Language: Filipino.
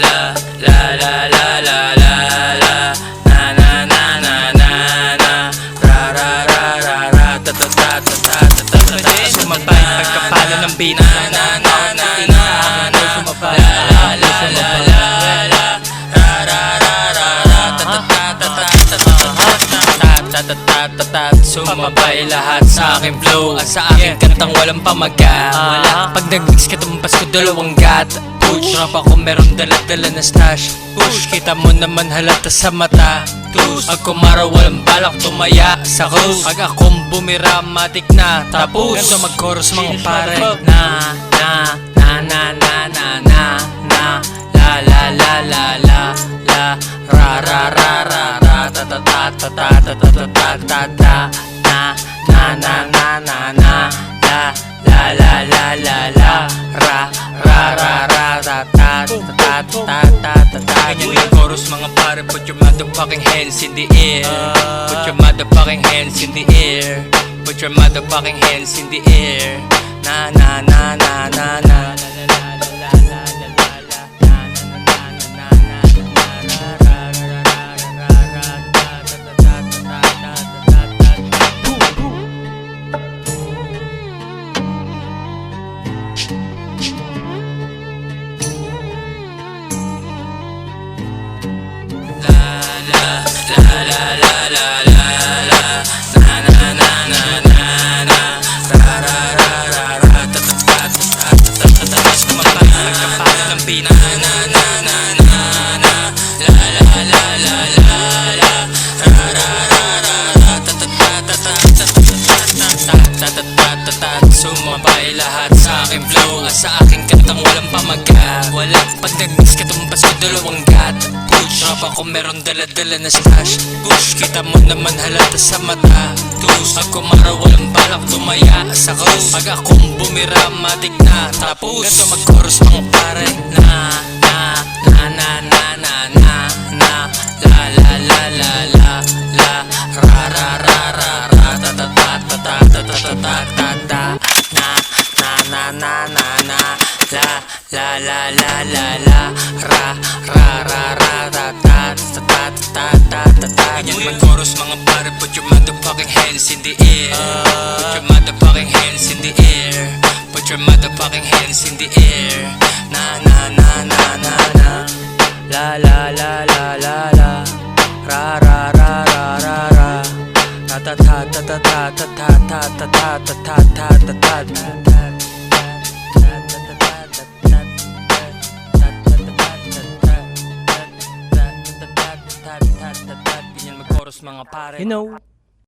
la la la la la la la na na na na na na ra ra ra ra ra ta ta ta ta ta ta ta ta sumabay pagkapalo ng beat na na na na na na sumabay la la la la la ra ra ra ra ra ta ta ta ta ta ta ta ta ta ta sumabay lahat sa aking flow at sa aking kantang walang pamagat. Pag nag-mix ka tumpas ko dalawang gat. Push rap ako meron dala-dala na stash. Push kita mo naman halata sa mata. Tus pag kumaraw walang balak tumaya sa cruise. Pag akong bumira matik na tapos. Ganto mag-chorus mga pare na na na na na na na na la la la la la la ra ra ra ra ra ta ta ta ta ta ta ta ta ta ta na na na na na na la la la la la la ra ra ra ra ta ta ta ta ta ta ta. Ganyan yung chorus mga pare, put your motherfucking hands in the air. Put your motherfucking hands in the air. Put your motherfucking hands in the air. Na na na na na na. Sumabay lahat sa aking flow at sa aking kantang walang pamagat. Wala pag nag-mix ka tumpas ko dalawang gat. Push rap ako meron dala-dala na stash. Push kita mo naman halata sa mata. Tus pag kumaraw walang balak tumaya sa cruise. Pag akong bumira matik na tapos. Ganto mag-chorus mga pare na na na na na na na na la la la la la la ra ra ra ra ra ta ta ta ta ta ta ta ta ta ta na na na na na la la la la la la ra ra ra ra ta ta ta ta ta ta ta ta. Ganyan mag-chorus mga pare, put your motherfucking hands in the air. Put your motherfucking hands in the air. Put your motherfucking hands in the air. Na na na na na na la la la la la la ra ra ra ra ra ra ta ta ta ta ta ta ta ta ta ta ta ta ta ta ta. Ganyan mag-chorus mga pare, you know.